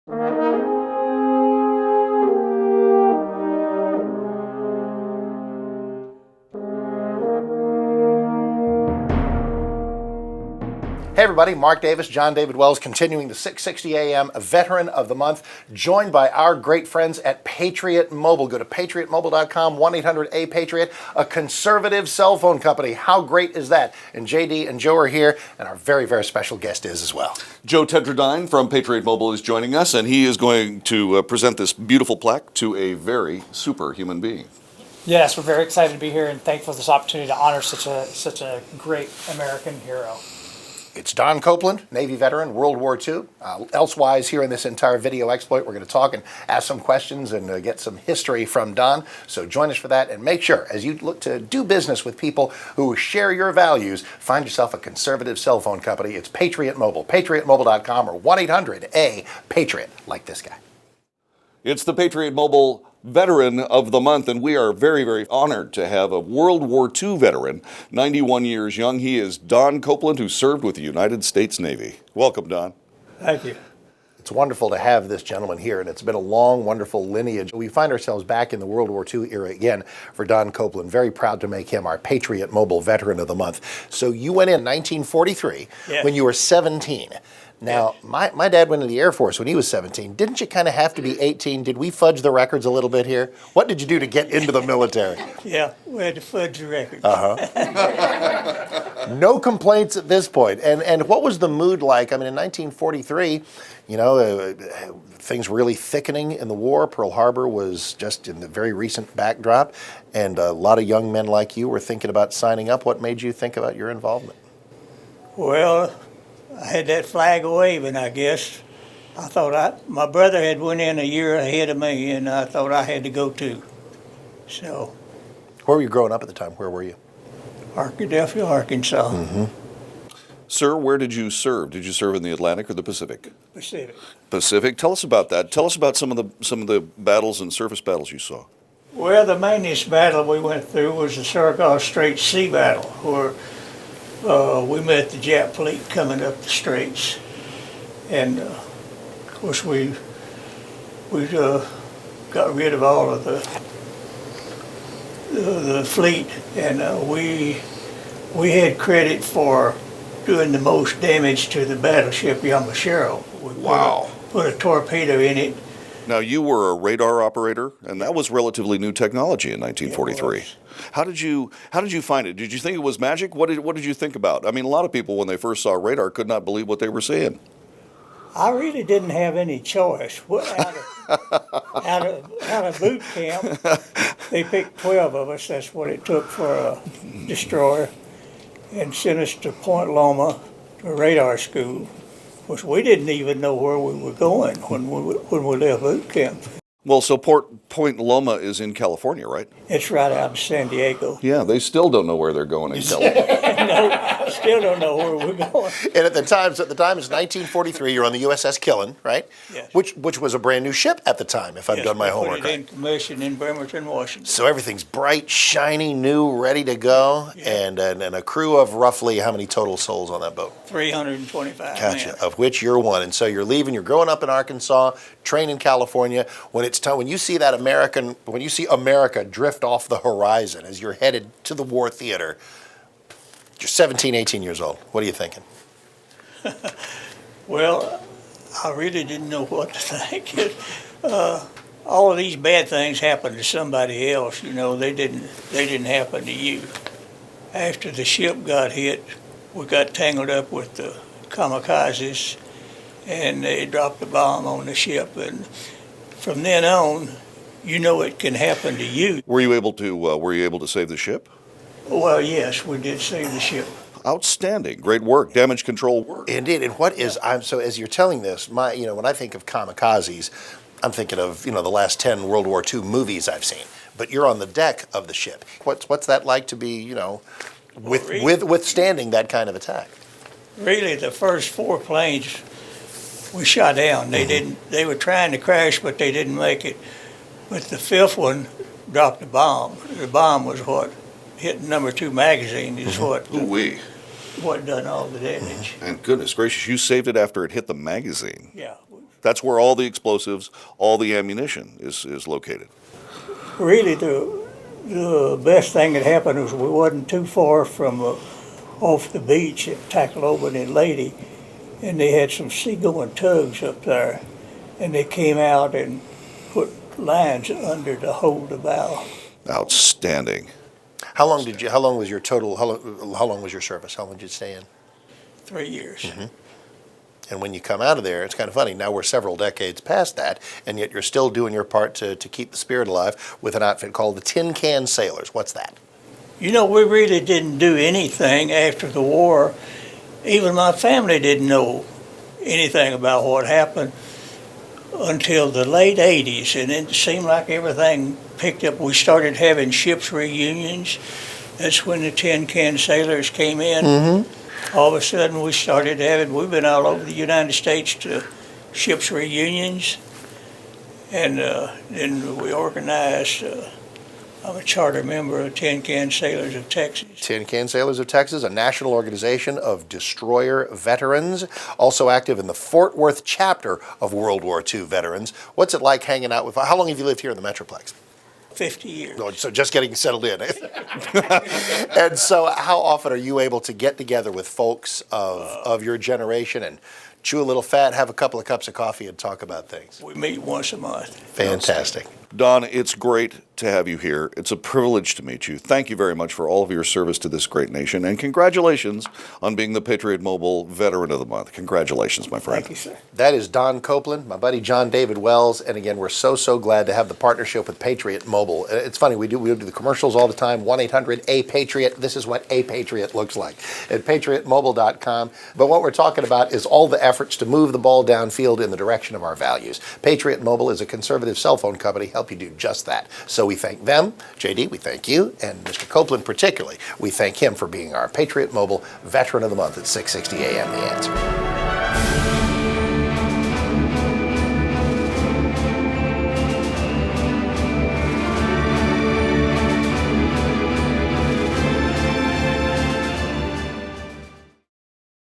Hey everybody, Mark Davis, John David Wells, continuing the 660 AM Veteran of the Month, joined by our great friends at Patriot Mobile. Go to patriotmobile.com, 1-800-A-PATRIOT, a conservative cell phone company. How great is that? And JD and Joe are here, and our very, very special guest is as well. Joe Tetradyne from Patriot Mobile is joining us, and he is going to present this beautiful plaque to a very super human being. Yes, we're very excited to be here and thankful for this opportunity to honor such a great American hero. It's Don Copeland, Navy veteran, World War II. Elsewise, here in this entire video exploit, we're going to talk and ask some questions and get some history from Don. So join us for that, and make sure, as you look to do business with people who share your values, find yourself a conservative cell phone company. It's Patriot Mobile, patriotmobile.com, or 1-800-A-PATRIOT, like this guy. It's the Patriot Mobile Veteran of the Month, and we are very, very honored to have a World War II veteran, 91 years young. He is Don Copeland, who served with the United States Navy. Welcome, Don. Thank you. It's wonderful to have this gentleman here, and it's been a long, wonderful lineage. We find ourselves back in the World War II era again for Don Copeland. Very proud to make him our Patriot Mobile Veteran of the Month. So you went in 1943 when you were 17. Now, my dad went in the Air Force when he was 17. Didn't you kind of have to be 18? Did we fudge the records a little bit here? What did you do to get into the military? Yeah, we had to fudge the records. No complaints at this point. And what was the mood like? I mean, in 1943, you know, things were really thickening in the war. Pearl Harbor was just in the very recent backdrop, and a lot of young men like you were thinking about signing up. What made you think about your involvement? Well, I had that flag waving, I guess. I thought my brother had went in a year ahead of me, and I thought I had to go too. So. Where were you growing up at the time? Where were you? Arkadelphia, Arkansas. Mm-hmm. Sir, where did you serve? Did you serve in the Atlantic or the Pacific? Pacific. Pacific. Tell us about that. Tell us about some of the battles and surface battles you saw. Well, the mainest battle we went through was the Sargos Straits Sea Battle, where we met the Jap fleet coming up the straits, and of course we got rid of all of the fleet, and we had credit for doing the most damage to the battleship Yamashiro. We put a torpedo in it. Now, you were a radar operator, and that was relatively new technology in 1943. How did you find it? Did you think it was magic? What did you think about? I mean, a lot of people, when they first saw radar, could not believe what they were seeing. I really didn't have any choice. Out of boot camp, they picked 12 of us. That's what it took for a destroyer, and sent us to Point Loma, to radar school. Of course, we didn't even know where we were going when we left boot camp. Well, so Point Loma is in California, right? It's right out of San Diego. Yeah, they still don't know where they're going in California. No, still don't know where we're going. And at the time it's 1943. You're on the USS Killen, right? Yes. Which was a brand new ship at the time, if I've done my homework Put it right. in commission in Bremerton, Washington. So everything's bright, shiny, new, ready to go, and a crew of roughly how many total souls on that boat? 325 Gotcha. men. Of which you're one. And so you're leaving. You're growing up in Arkansas, train in California. When it's time, when you see America drift off the horizon as you're headed to the war theater, you're 17, 18 years old. What are you thinking? Well, I really didn't know what to think. All of these bad things happened to somebody else. You know, they didn't happen to you. After the ship got hit, we got tangled up with the kamikazes, and they dropped a bomb on the ship. And from then on, you know it can happen to you. Were you able to save the ship? Well, yes, we did save the ship. Outstanding. Great work. Damage control work. Indeed. And so as you're telling this, when I think of kamikazes, I'm thinking of, the last 10 World War II movies I've seen. But you're on the deck of the ship. What's that like to be, withstanding that kind of attack? Really, the first 4 planes we shot down. They were trying to crash, but they didn't make it. But the 5th one dropped a bomb. The bomb was what hit number 2 magazine is what done all the damage. And goodness gracious, you saved it after it hit the magazine. Yeah. That's where all the explosives, all the ammunition is located. Really, the best thing that happened was we wasn't too far from off the beach at Tacloban and Lady, and they had some seagoing tugs up there, and they came out and put lines under to hold the bow. Outstanding. How long was your total, how long was your service? How long did you stay in? 3 years. And when you come out of there, it's kind of funny. Now we're several decades past that, and yet you're still doing your part to keep the spirit alive with an outfit called the Tin Can Sailors. What's that? You know, we really didn't do anything after the war. Even my family didn't know anything about what happened until the late 80s, and it seemed like everything picked up. We started having ships reunions. That's when the Tin Can Sailors came in. All of a sudden we started having, we've been all over the United States to ships reunions, and then we organized, I'm a charter member of Tin Can Sailors of Texas. Tin Can Sailors of Texas, a national organization of destroyer veterans, also active in the Fort Worth chapter of World War II veterans. What's it like hanging out with, how long have you lived here in the Metroplex? 50 years. Oh, so just getting settled in. And so how often are you able to get together with folks of your generation and chew a little fat, have a couple of cups of coffee, and talk about things? We meet once a month. Fantastic. Don, it's great to have you here. It's a privilege to meet you. Thank you very much for all of your service to this great nation, and congratulations on being the Patriot Mobile Veteran of the Month. Congratulations, my friend. Thank you, sir. That is Don Copeland, my buddy John David Wells, and again, we're so glad to have the partnership with Patriot Mobile. It's funny, we do the commercials all the time, 1-800-A-PATRIOT. This is what A Patriot looks like at patriotmobile.com. But what we're talking about is all the efforts to move the ball downfield in the direction of our values. Patriot Mobile is a conservative cell phone company, help you do just that. So we thank them. JD, we thank you. And Mr. Copeland particularly, we thank him for being our Patriot Mobile Veteran of the Month at 6:60 a.m. The Answer.